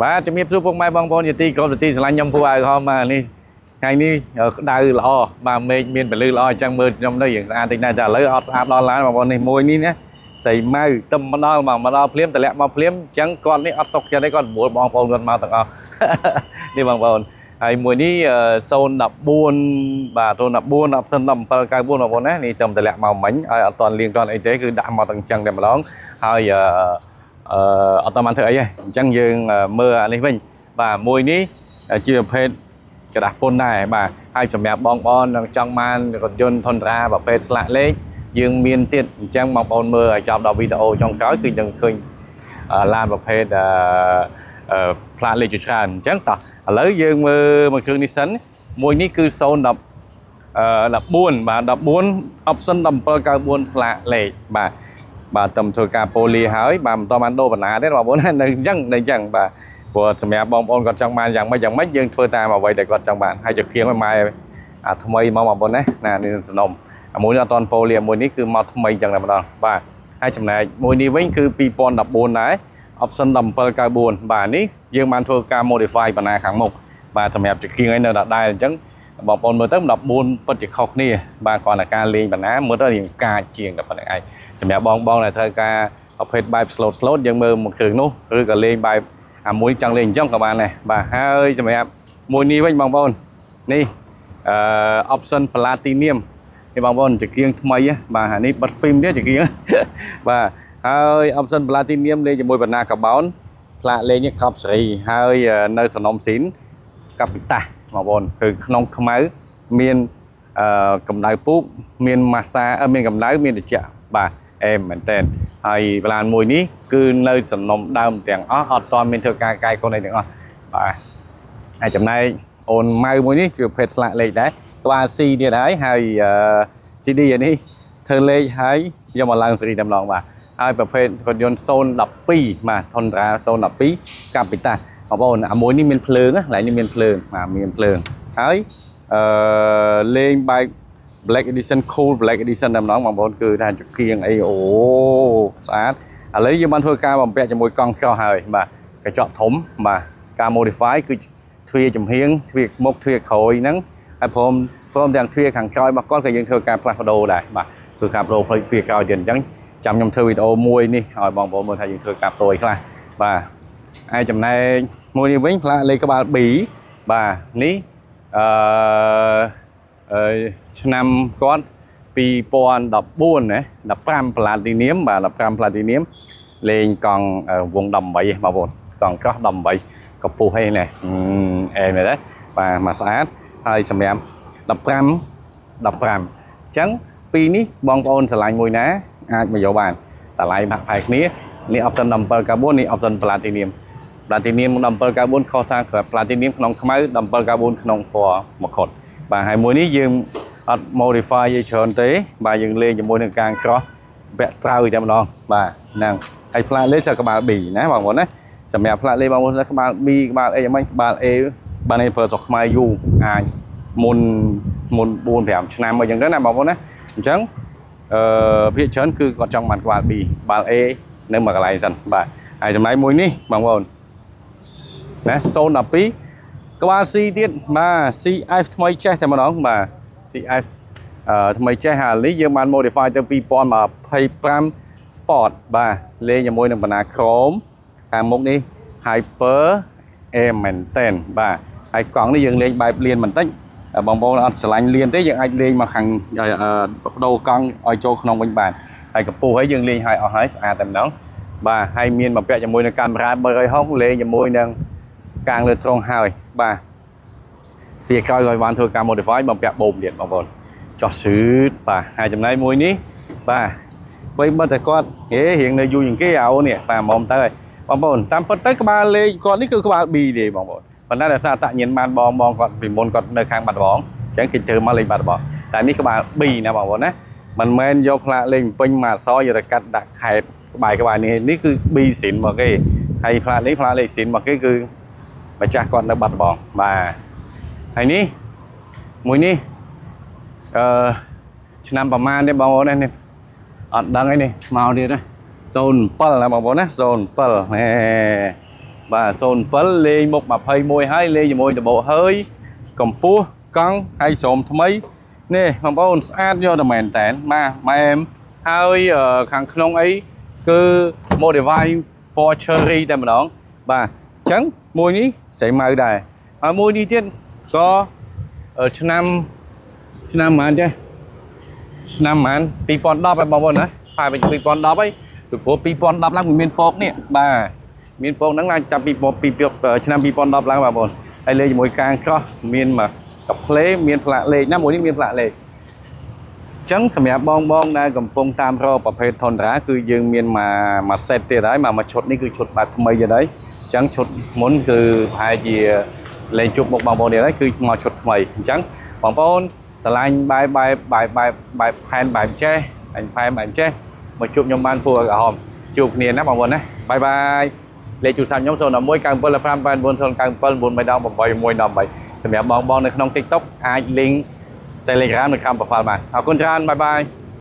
Vàជំរាបសួរពុកម៉ែបងប្អូនជាទីគោរពទីស្រឡាញ់ខ្ញុំពូអើខំនេះថ្ងៃនេះក្តៅល្អបាទមេឃមានពលឺល្អអញ្ចឹងមើលខ្ញុំទៅយើងស្អាតតិចណាស់តែឥឡូវអត់ស្អាតដល់ឡានបងប្អូននេះមួយនេះណាស្រីម៉ៅទឹមមកដល់ភ្លាមតម្លាក់មកភ្លាមអញ្ចឹងគាត់នេះអត់សុខចិត្តទេគាត់បួលបងប្អូនគាត់មកទាំងអស់នេះបងប្អូនហើយមួយនេះ014បាទ014 option 1794បងប្អូនណានេះទឹមតម្លាក់មកមិញហើយអត់តន់លៀងតន់អីទេគឺដាក់មកទាំងអញ្ចឹងតែម្ដងហើយអត់តបានធ្វើអីទេអញ្ចឹងយើងមើលអានេះវិញបាទមួយនេះជាប្រភេទกระดาษពុនដែរបាទហើយសម្រាប់បងប្អូននឹងចង់បានរថយន្តធុនត្រាប្រភេទស្លាកលេខយើងមានទៀតអញ្ចឹងបងប្អូនមើលឲ្យចប់ដល់វីដេអូចុងក្រោយគឺនឹងឃើញឡានប្រភេទផ្លាកលេខជាច្រើនអញ្ចឹងតោះឥឡូវយើងមើលមួយគ្រឿងនេះសិនមួយនេះគឺ014បាទ14 option 1794ស្លាកលេខបាទតំធ្វើការប៉ូលីហើយបាទមិនតបានដូរបណ្ណាទេបងប្អូននៅអញ្ចឹងបាទព្រោះសម្រាប់បងប្អូនគាត់ចង់បានយ៉ាងម៉េចយើងធ្វើតាមអ្វីដែលគាត់ចង់បានហើយជាគៀងឲ្យម៉ែថ្មីមកបងប្អូនណានេះសំណុំមួយនេះអត់តប៉ូលីមួយនេះគឺមកថ្មីអញ្ចឹងតែម្ដងបាទហើយចំណែកមួយនេះវិញគឺ2014ដែរ option 1794បាទនេះយើងបានធ្វើការ modify បណ្ណាខាងមុខបាទសម្រាប់ជាគៀងឲ្យនៅដដែលអញ្ចឹងបងប្អូនមើលទៅ14ពិតជាខុសគ្នាបាទគ្រាន់តែការលេងបណ្ណាមើលទៅរៀងកាចជាងតែប៉ុណ្្នឹងឯងសម្រាប់បងដែលត្រូវការប្រភេទបែប slot យើងមើលមួយគ្រឿងនោះឬក៏លេងបែបមួយចង់លេងអញ្ចឹងក៏បានដែរបាទហើយសម្រាប់មួយនេះវិញបងប្អូននេះoption platinum នេះបងប្អូនជាគៀងថ្មីបាទអានេះបិទ film ទៀតជាគៀងបាទហើយ option platinum លេងជាមួយបណ្ណាកាបោនផ្លាកលេងនេះកប់សេរីហើយនៅសំណុំស៊ីនកាពីតាបងប្អូនគឺក្នុងខ្មៅមានកម្ដៅពូកមានម៉ាសាមានកម្ដៅមានត្រជាក់បាទអែមមែនតើហើយប្លានមួយនេះគឺនៅសំណុំដើមទាំងអស់អត់តមានធ្វើការកាយកូនអីទាំងអស់បាទហើយចំណែកអូនម៉ៅមួយនេះគឺប្រភេទស្លាកលេខដែរក្បាល C ទៀតហើយ CD នេះធ្វើលេខហើយយកមកឡើងសេរីតែម្ដងបាទហើយប្រភេទរថយន្ត012បាទថុនត្រា012កាពីតាបងប្អូនមួយនេះមានភ្លើងកន្លែងនេះមានភ្លើងបាទមានភ្លើងហើយលេងបែប Black Edition Cool Black Edition តែម្ដងបងប្អូនគឺថាចង្គៀងអីអូស្អាតឥឡូវយើងបានធ្វើការបំពាក់ជាមួយកង់ចោះហើយបាទកញ្ចក់ធំបាទការ modify គឺទ្វារចំហៀងទ្វារមុខទ្វារក្រោយហ្នឹងហើយព្រមទាំងទ្វារខាងក្រោយរបស់គាត់ក៏យើងធ្វើការផ្លាស់ប្ដូរដែរបាទធ្វើការបដូរផ្លេចទ្វារក្រោយទៀតអញ្ចឹងចាំខ្ញុំធ្វើវីដេអូមួយនេះឲ្យបងប្អូនមើលថាយើងធ្វើការបដូរខ្លះបាទហើយចំណែកមួយនេះវិញផ្លាកលេខក្បាល B បាទនេះឆ្នាំគាត់2014ណា15 Platinum បាទ15 Platinum លេងកង់វង18បងប្អូនកង់ក្រោះ18ក៏ពុះឯនេះអែមដែរបាទមកស្អាតហើយសម្រាប់15អញ្ចឹងពីរនេះបងប្អូនឆ្លាញ់មួយណាអាចមកយកបានតម្លៃហាក់ផែគ្នានេះ option 1794នេះ option Platinum 1794ខុសថា Platinum ក្នុងខ្មៅ1794ក្នុងពណ៌មកខុតបាទហើយមួយនេះយើងអត់ modify យីច្រើនទេបាទយើងលេងជាមួយនឹងការក្រោះពាក់ត្រើយតែម្ដងបាទហ្នឹងហើយផ្លាកលេខក្បាល B ណាបងប្អូនណាសម្រាប់ផ្លាកលេខបងប្អូនក្បាល B ក្បាល A មិនក្បាល A បាននេះប្រើស្រុកខ្មែរយូរអាចមុន4 5ឆ្នាំអីចឹងទៅណាបងប្អូនណាអញ្ចឹងភាគច្រើនគឺគាត់ចង់បានក្បាល B ក្បាល A នៅមួយកន្លែងសិនបាទហើយចំណែកមួយនេះបងប្អូនណា012ក្បាល C ទៀតបាទ CF ថ្មីចេះតែម្ដងបាទ CF ថ្មីចេះហើយនេះយើងបាន modify ទៅ2025 Sport បាទលេងជាមួយនឹងបណ្ណា Chrome ខាងមុខនេះ Hyper M មែនតើបាទហើយកង់នេះយើងលេងបែបលៀនបន្តិចបងប្អូនអត់ឆ្លាញ់លៀនទេយើងអាចលេងមកខាងបដូរកង់ឲ្យចូលក្នុងវិញបានហើយកម្ពស់ឲ្យយើងលេងឲ្យអស់ហើយស្អាតតែម្ដងបាទហើយមានបំពាក់ជាមួយនឹងកាមេរ៉ា360លេងជាមួយនឹងកាងលើត្រង់ហើយបាទវាក្រោយឲ្យបានធ្វើការ modify បំពាក់បូមទៀតបងប្អូនចោះស៊ឺតបាទហើយចំណែកមួយនេះបាទបីបើតែគាត់រៀងនៅយូរជាងគេអូនេះបាទមុំទៅហើយបងប្អូនតាមពិតទៅក្បាលលេខគាត់នេះគឺក្បាល B ទេបងប្អូនប៉ុន្តែដោយសារតាញៀនបានបងគាត់ពីមុនគាត់នៅខាងបាត់ដំបងអញ្ចឹងគេធ្វើមកលេខបាត់ដំបងតែនេះក្បាល B ណាបងប្អូនណាមិនមែនយកផ្លាកលេខពេញមកអក្សរយកទៅកាត់ដាក់ខេតក្បាលនេះគឺ B ស៊ីនមកគេហើយផ្លាកលេខស៊ីនមកគេគឺម្ចាស់គាត់នៅបាត់ដំបងបាទហើយនេះមួយនេះឆ្នាំប្រមាណទេបងប្អូននេះអត់ដឹងអីនេះមកទៀតណា07ណាបងប្អូនណា07 và sồn phấn lên một mặt hơi môi hai lên môi từ bộ hơi cầm pua căng hay sồn mấy nè mà bao ad cho tầm mền tén mà em hơi kháng không ấy cứ modify for cherry tại mà đó và trắng môi ní sẽ màu đài môi đi tiết có ở năm mà chứ năm mà pipon đop bao bao nữa phải bị pipon đop ấy tụi phố pipon đop lắm miền pop nè bà miền pop nó là chập pipon năm pipon đop lắm bà bồn hay lên môi càng cho miền mà cặp lê miền lạ lê năm môi ní miền lạ lê trắng sầm nhạt bong bong đây cầm pông tam roประเภท thon đá คือ យើង មាន មក set ទៀត ហើយ មក ឈុត នេះ គឺ ឈុត បាទ ថ្មី ទៀត ហើយ ចឹង ឈុត មុន គឺ ប្រហែល ជា លេង ជប់ មុខ បងប្អូន ទៀត ហើយ គឺ មក ឈុត ថ្មី អញ្ចឹង បងប្អូន ស្រឡាញ់ បែប ផែន បែប ចេះ អញ ផែន បែប ចេះ មក ជួប ខ្ញុំ បាន ពូ ក្រហម ជួប គ្នា ណា បងប្អូន ណា បាយបាយ លេខ ទូរស័ព្ទ ខ្ញុំ 011 97 5 9 97 9 3 8 សម្រាប់ បង នៅ ក្នុង TikTok អាច link Telegram នៅ ខាង profile បាន អរគុណ ច្រើន បាយបាយ